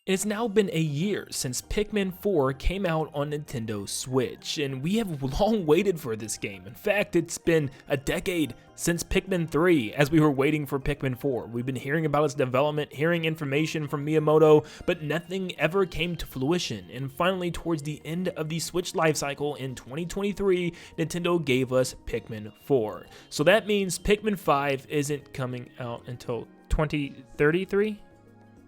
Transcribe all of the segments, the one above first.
It's now been a year since Pikmin 4 came out on Nintendo Switch, and we have long waited for this game. In fact, it's been a decade since Pikmin 3 as we were waiting for Pikmin 4. We've been hearing about its development, hearing information from Miyamoto, but nothing ever came to fruition. And finally, towards the end of the Switch lifecycle in 2023, Nintendo gave us Pikmin 4. So that means Pikmin 5 isn't coming out until 2033?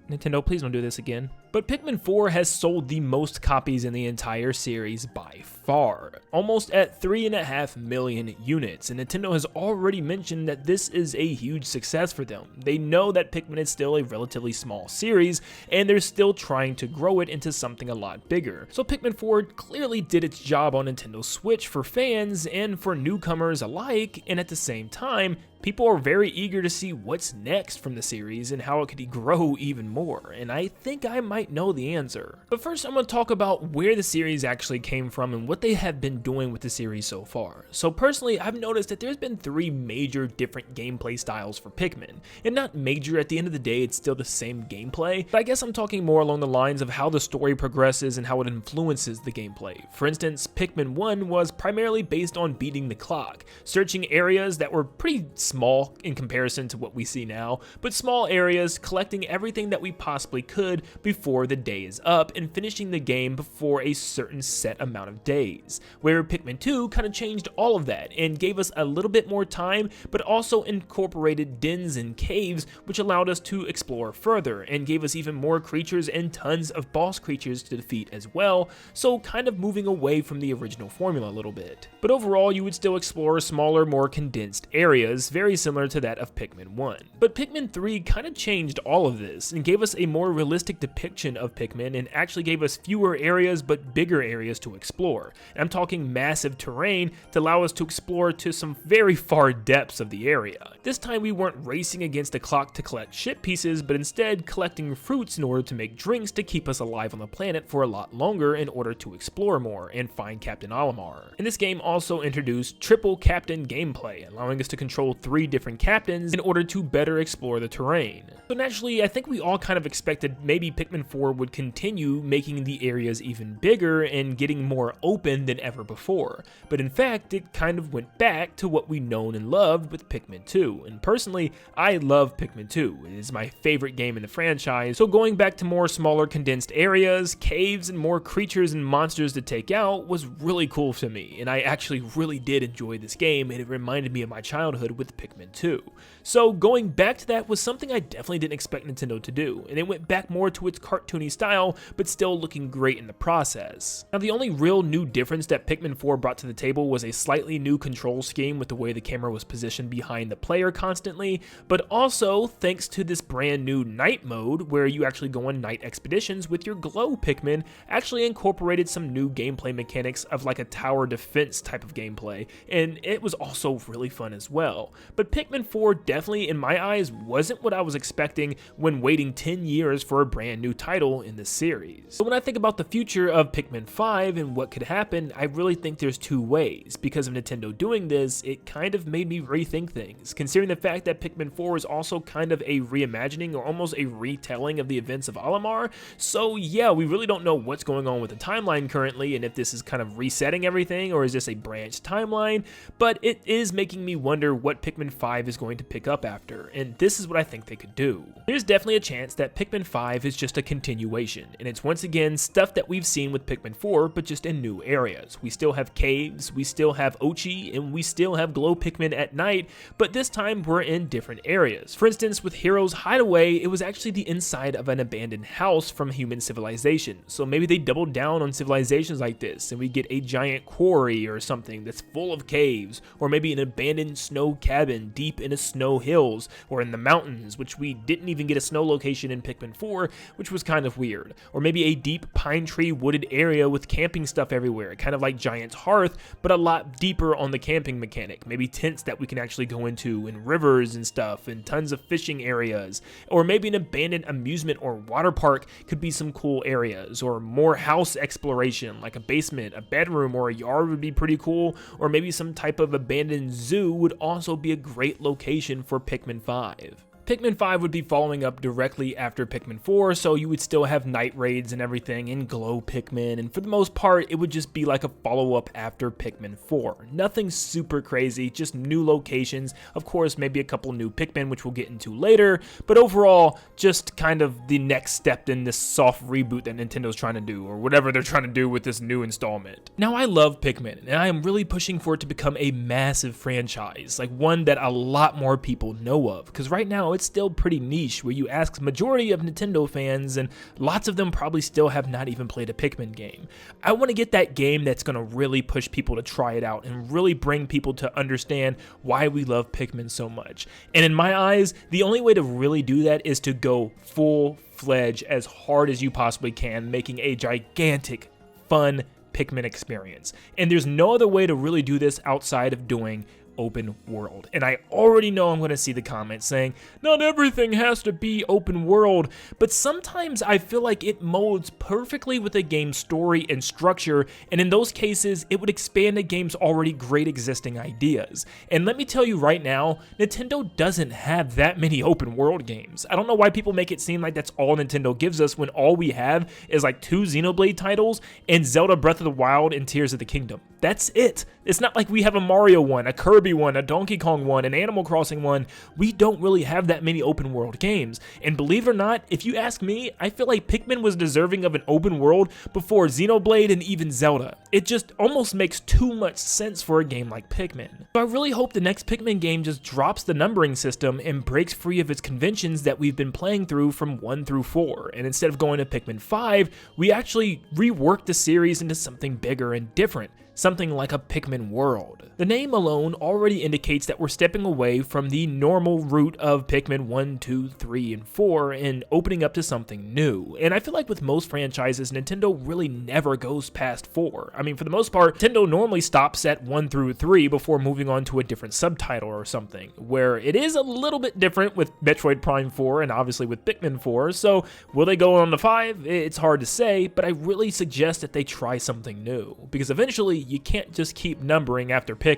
Nintendo, please don't do this again. But Pikmin 4 has sold the most copies in the entire series by far, almost at 3.5 million units, and Nintendo has already mentioned that this is a huge success for them. They know that Pikmin is still a relatively small series, and they're still trying to grow it into something a lot bigger. So Pikmin 4 clearly did its job on Nintendo Switch for fans and for newcomers alike, and at the same time, people are very eager to see what's next from the series and how it could grow even more, and I think I might know the answer. But first, I'm going to talk about where the series actually came from and what they have been doing with the series so far. So personally, I've noticed that there's been 3 major different gameplay styles for Pikmin, and not major, at the end of the day, it's still the same gameplay, but I guess I'm talking more along the lines of how the story progresses and how it influences the gameplay. For instance, Pikmin 1 was primarily based on beating the clock, searching areas that were pretty small in comparison to what we see now, but small areas, collecting everything that we possibly could before the day is up, and finishing the game before a certain set amount of days. Where Pikmin 2 kind of changed all of that and gave us a little bit more time, but also incorporated dens and caves, which allowed us to explore further and gave us even more creatures and tons of boss creatures to defeat as well, so kind of moving away from the original formula a little bit. But overall, you would still explore smaller, more condensed areas, very similar to that of Pikmin 1. But Pikmin 3 kind of changed all of this and gave us a more realistic depiction of Pikmin and actually gave us fewer areas but bigger areas to explore. And I'm talking massive terrain to allow us to explore to some very far depths of the area. This time we weren't racing against the clock to collect ship pieces, but instead collecting fruits in order to make drinks to keep us alive on the planet for a lot longer in order to explore more and find Captain Olimar. And this game also introduced triple captain gameplay, allowing us to control 3 different captains in order to better explore the terrain. So naturally, I think we all kind of expected maybe Pikmin 4 would continue making the areas even bigger and getting more open than ever before, but in fact it kind of went back to what we known and loved with Pikmin 2, and personally I love Pikmin 2. It is my favorite game in the franchise, so going back to more smaller condensed areas, caves, and more creatures and monsters to take out was really cool to me, and I actually really did enjoy this game, and it reminded me of my childhood with Pikmin 2. So going back to that was something I definitely didn't expect Nintendo to do, and it went back more to its cartoony style, but still looking great in the process. Now, the only real new difference that Pikmin 4 brought to the table was a slightly new control scheme with the way the camera was positioned behind the player constantly, but also thanks to this brand new night mode where you actually go on night expeditions with your glow Pikmin, actually incorporated some new gameplay mechanics of like a tower defense type of gameplay, and it was also really fun as well. But Pikmin 4 definitely, in my eyes, wasn't what I was expecting when waiting 10 years for a brand new title in the series. So when I think about the future of Pikmin 5 and what could happen, I really think there's 2 ways. Because of Nintendo doing this, it kind of made me rethink things, considering the fact that Pikmin 4 is also kind of a reimagining or almost a retelling of the events of Olimar. So yeah, we really don't know what's going on with the timeline currently and if this is kind of resetting everything or is this a branched timeline, but it is making me wonder what Pikmin 5 is going to pick up after, and this is what I think they could do. There's definitely a chance that Pikmin 5 is just a continuation, and it's once again stuff that we've seen with Pikmin 4, but just in new areas. We still have caves, we still have Ochi, and we still have glow Pikmin at night, but this time we're in different areas. For instance, with Hero's Hideaway, it was actually the inside of an abandoned house from human civilization, so maybe they doubled down on civilizations like this, and we get a giant quarry or something that's full of caves, or maybe an abandoned snow cabin deep in the snow hills, or in the mountains, which we didn't even get a snow location in Pikmin 4, which was kind of weird. Or maybe a deep pine tree wooded area with camping stuff everywhere, kind of like Giant's Hearth, but a lot deeper on the camping mechanic. Maybe tents that we can actually go into, and rivers and stuff, and tons of fishing areas. Or maybe an abandoned amusement or water park could be some cool areas. Or more house exploration, like a basement, a bedroom, or a yard would be pretty cool. Or maybe some type of abandoned zoo would also be a great location for Pikmin 5. Pikmin 5 would be following up directly after Pikmin 4, so you would still have night raids and everything, and glow Pikmin, and for the most part, it would just be like a follow-up after Pikmin 4. Nothing super crazy, just new locations, of course, maybe a couple new Pikmin, which we'll get into later, but overall, just kind of the next step in this soft reboot that Nintendo's trying to do, or whatever they're trying to do with this new installment. Now, I love Pikmin, and I am really pushing for it to become a massive franchise, like one that a lot more people know of, because right now it's still pretty niche, where you ask majority of Nintendo fans and lots of them probably still have not even played a Pikmin game. I want to get that game that's going to really push people to try it out and really bring people to understand why we love Pikmin so much. And in my eyes, the only way to really do that is to go full-fledged as hard as you possibly can, making a gigantic, fun Pikmin experience. And there's no other way to really do this outside of doing open world. And I already know I'm going to see the comments saying, not everything has to be open world, but sometimes I feel like it molds perfectly with a game's story and structure, and in those cases, it would expand a game's already great existing ideas. And let me tell you right now, Nintendo doesn't have that many open world games. I don't know why people make it seem like that's all Nintendo gives us when all we have is like 2 Xenoblade titles and Zelda Breath of the Wild and Tears of the Kingdom. That's it. It's not like we have a Mario one, a Kirby one, a Donkey Kong one, an Animal Crossing one. We don't really have that many open world games. And believe it or not, if you ask me, I feel like Pikmin was deserving of an open world before Xenoblade and even Zelda. It just almost makes too much sense for a game like Pikmin. So I really hope the next Pikmin game just drops the numbering system and breaks free of its conventions that we've been playing through from 1 through 4. And instead of going to Pikmin 5, we actually rework the series into something bigger and different. Something like a Pikmin world. The name alone already indicates that we're stepping away from the normal route of Pikmin 1, 2, 3, and 4 and opening up to something new. And I feel like with most franchises, Nintendo really never goes past 4. I mean, for the most part, Nintendo normally stops at 1 through 3 before moving on to a different subtitle or something, where it is a little bit different with Metroid Prime 4 and obviously with Pikmin 4, so will they go on to 5? It's hard to say, but I really suggest that they try something new, because eventually you can't just keep numbering after Pikmin.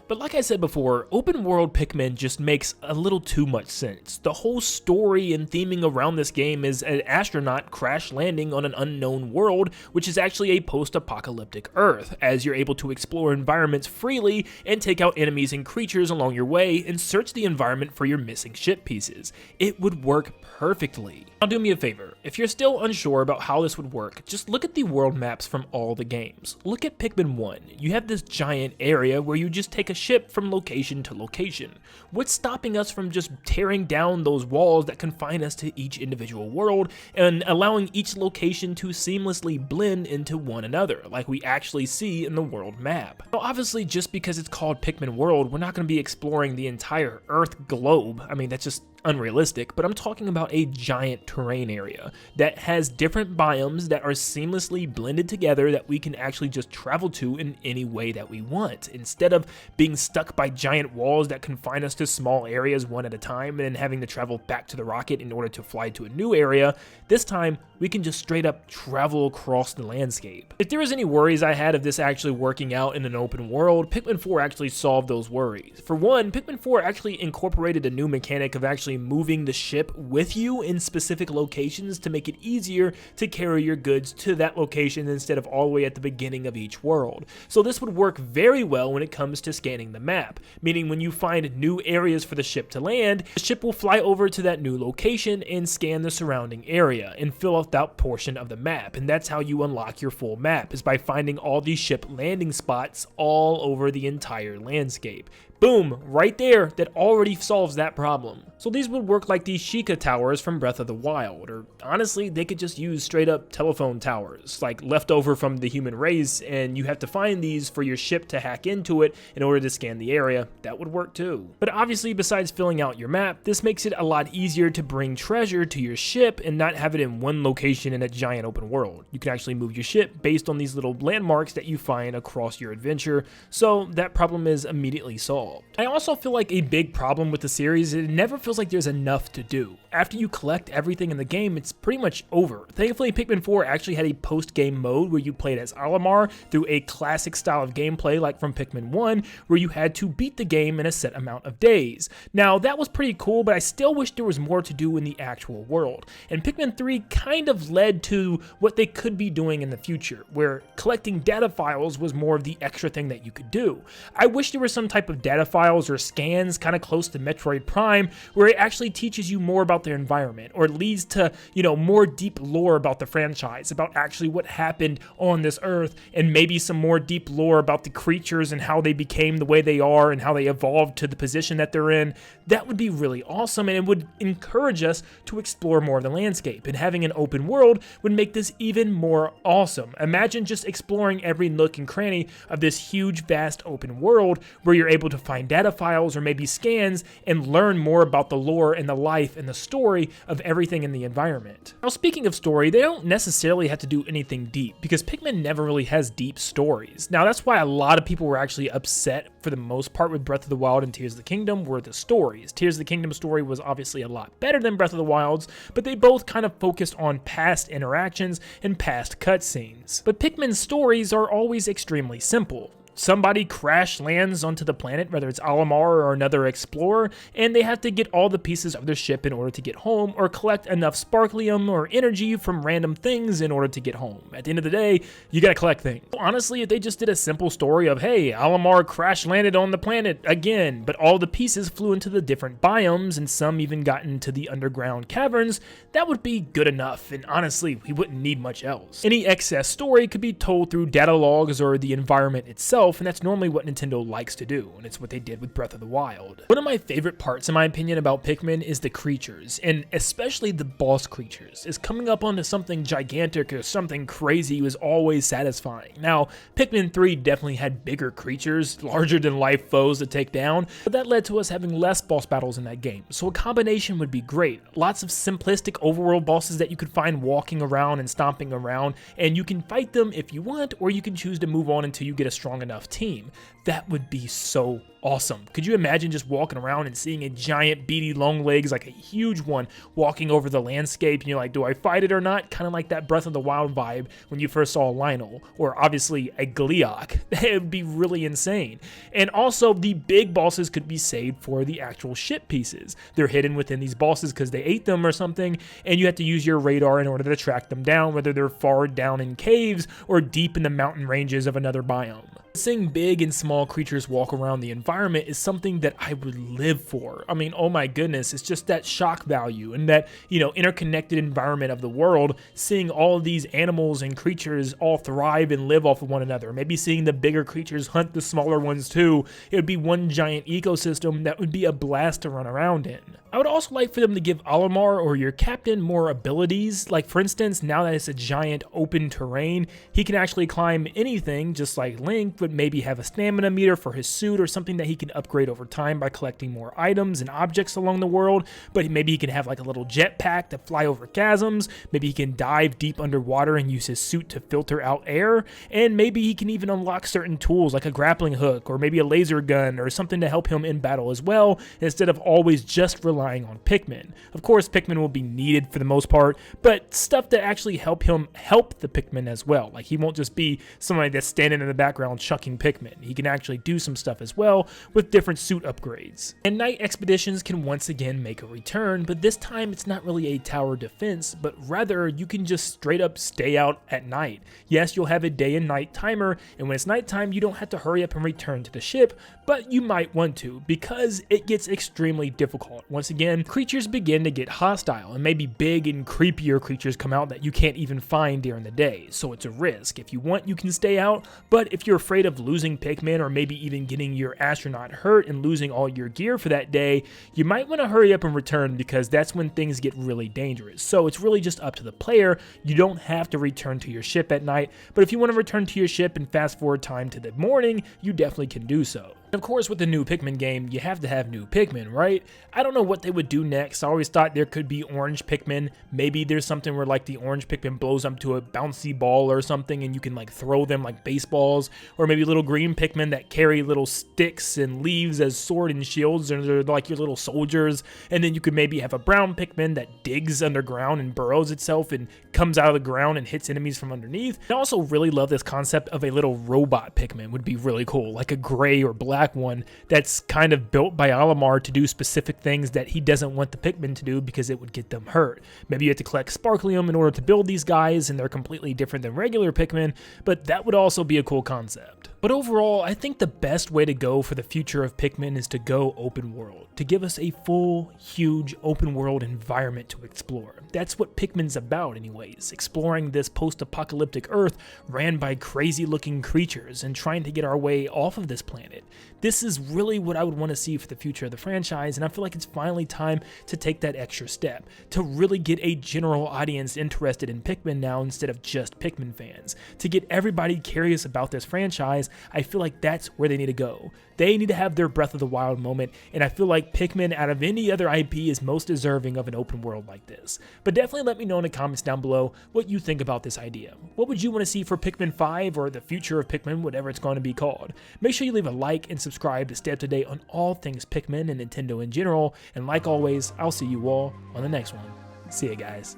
But like I said before, open world Pikmin just makes a little too much sense. The whole story and theming around this game is an astronaut crash landing on an unknown world, which is actually a post-apocalyptic Earth, as you're able to explore environments freely and take out enemies and creatures along your way and search the environment for your missing ship pieces. It would work perfectly. Now do me a favor, if you're still unsure about how this would work, just look at the world maps from all the games. Look at Pikmin 1. You have this giant area where you just take a ship from location to location. What's stopping us from just tearing down those walls that confine us to each individual world and allowing each location to seamlessly blend into one another, like we actually see in the world map? Now obviously, just because it's called Pikmin World, we're not going to be exploring the entire Earth globe. I mean, that's just unrealistic, but I'm talking about a giant terrain area that has different biomes that are seamlessly blended together that we can actually just travel to in any way that we want, instead of being stuck by giant walls that confine us to small areas one at a time and then having to travel back to the rocket in order to fly to a new area. This time, we can just straight up travel across the landscape. If there was any worries I had of this actually working out in an open world, Pikmin 4 actually solved those worries. For one, Pikmin 4 actually incorporated a new mechanic of actually moving the ship with you in specific locations to make it easier to carry your goods to that location instead of all the way at the beginning of each world. So this would work very well when it comes to scanning the map, meaning when you find new areas for the ship to land, the ship will fly over to that new location and scan the surrounding area and fill out that portion of the map. And that's how you unlock your full map, is by finding all these ship landing spots all over the entire landscape. Boom, right there, that already solves that problem. So these would work like these Sheikah towers from Breath of the Wild, or honestly, they could just use straight up telephone towers, like left over from the human race, and you have to find these for your ship to hack into it in order to scan the area. That would work too. But obviously, besides filling out your map, this makes it a lot easier to bring treasure to your ship and not have it in one location in a giant open world. You can actually move your ship based on these little landmarks that you find across your adventure, so that problem is immediately solved. I also feel like a big problem with the series, it never feels like like there's enough to do. After you collect everything in the game, it's pretty much over. Thankfully, Pikmin 4 actually had a post-game mode where you played as Olimar through a classic style of gameplay like from Pikmin 1, where you had to beat the game in a set amount of days. Now, that was pretty cool, but I still wish there was more to do in the actual world. And Pikmin 3 kind of led to what they could be doing in the future, where collecting data files was more of the extra thing that you could do. I wish there was some type of data files or scans kind of close to Metroid Prime, where it actually teaches you more about their environment, or leads to, more deep lore about the franchise, about actually what happened on this Earth, and maybe some more deep lore about the creatures and how they became the way they are and how they evolved to the position that they're in. That would be really awesome, and it would encourage us to explore more of the landscape, and having an open world would make this even more awesome. Imagine just exploring every nook and cranny of this huge, vast open world where you're able to find data files or maybe scans and learn more about the lore and the life and the story of everything in the environment. Now, speaking of story, they don't necessarily have to do anything deep, because Pikmin never really has deep stories. Now, that's why a lot of people were actually upset for the most part with Breath of the Wild and Tears of the Kingdom were the stories. Tears of the Kingdom story was obviously a lot better than Breath of the Wild's, but they both kind of focused on past interactions and past cutscenes. But Pikmin's stories are always extremely simple. Somebody crash lands onto the planet, whether it's Olimar or another explorer, and they have to get all the pieces of their ship in order to get home, or collect enough sparklium or energy from random things in order to get home. At the end of the day, you gotta collect things. Honestly, if they just did a simple story of, hey, Olimar crash landed on the planet again, but all the pieces flew into the different biomes, and some even got into the underground caverns, that would be good enough, and honestly, we wouldn't need much else. Any excess story could be told through data logs or the environment itself, and that's normally what Nintendo likes to do, and it's what they did with Breath of the Wild. One of my favorite parts, in my opinion, about Pikmin is the creatures, and especially the boss creatures. Is coming up onto something gigantic or something crazy was always satisfying. Now, Pikmin 3 definitely had bigger creatures, larger than life foes to take down, but that led to us having less boss battles in that game, so a combination would be great. Lots of simplistic overworld bosses that you could find walking around and stomping around, and you can fight them if you want, or you can choose to move on until you get a strong enough team. That would be so awesome. Could you imagine just walking around and seeing a giant beady long legs, like a huge one, walking over the landscape, and you're like, do I fight it or not? Kind of like that Breath of the Wild vibe when you first saw Lionel, or obviously a Gleeok. It would be really insane. And also, the big bosses could be saved for the actual ship pieces. They're hidden within these bosses because they ate them or something, and you have to use your radar in order to track them down, whether they're far down in caves or deep in the mountain ranges of another biome. Seeing big and small creatures walk around the environment is something that I would live for. I mean, oh my goodness, it's just that shock value and that, interconnected environment of the world, seeing all of these animals and creatures all thrive and live off of one another. Maybe seeing the bigger creatures hunt the smaller ones too. It would be one giant ecosystem that would be a blast to run around in. I would also like for them to give Olimar or your captain more abilities. Like, for instance, now that it's a giant open terrain, he can actually climb anything just like Link, but maybe have a stamina meter for his suit or something that he can upgrade over time by collecting more items and objects along the world. But maybe he can have like a little jetpack to fly over chasms. Maybe he can dive deep underwater and use his suit to filter out air. And maybe he can even unlock certain tools like a grappling hook or maybe a laser gun or something to help him in battle as well, instead of always just relying on Pikmin. Of course, Pikmin will be needed for the most part, but stuff that actually help him help the Pikmin as well. Like, he won't just be somebody that's standing in the background chucking Pikmin. He can actually do some stuff as well with different suit upgrades. And night expeditions can once again make a return, but this time it's not really a tower defense, but rather you can just straight up stay out at night. Yes, you'll have a day and night timer, and when it's nighttime, you don't have to hurry up and return to the ship, but you might want to, because it gets extremely difficult. Once again, creatures begin to get hostile, and maybe big and creepier creatures come out that you can't even find during the day, so it's a risk. If you want, you can stay out, but if you're afraid of losing Pikmin, or maybe even getting your astronaut hurt and losing all your gear for that day, you might want to hurry up and return, because that's when things get really dangerous. So it's really just up to the player. You don't have to return to your ship at night, but if you want to return to your ship and fast forward time to the morning, you definitely can do so. Of course, with the new Pikmin game, you have to have new Pikmin, right? I don't know what they would do next. I always thought there could be orange Pikmin. Maybe there's something where like the orange Pikmin blows up to a bouncy ball or something and you can like throw them like baseballs. Or maybe little green Pikmin Pikmin that carry little sticks and leaves as sword and shields, and they're like your little soldiers. And then you could maybe have a brown Pikmin that digs underground and burrows itself and comes out of the ground and hits enemies from underneath. I also really love this concept of a little robot Pikmin. Would be really cool, like a gray or black one that's kind of built by Olimar to do specific things that he doesn't want the Pikmin to do because it would get them hurt. Maybe you have to collect Sparklium in order to build these guys, and they're completely different than regular Pikmin, but that would also be a cool concept. But overall, I think the best way to go for the future of Pikmin is to go open world, to give us a full, huge open world environment to explore. That's what Pikmin's about anyways, exploring this post-apocalyptic Earth ran by crazy-looking creatures and trying to get our way off of this planet. This is really what I would want to see for the future of the franchise, and I feel like it's finally time to take that extra step, to really get a general audience interested in Pikmin now instead of just Pikmin fans. To get everybody curious about this franchise, I feel like that's where they need to go. They need to have their Breath of the Wild moment, and I feel like Pikmin out of any other IP is most deserving of an open world like this. But definitely let me know in the comments down below what you think about this idea. What would you want to see for Pikmin 5 or the future of Pikmin, whatever it's going to be called? Make sure you leave a like and subscribe to stay up to date on all things Pikmin and Nintendo in general, and like always, I'll see you all on the next one. See ya, guys.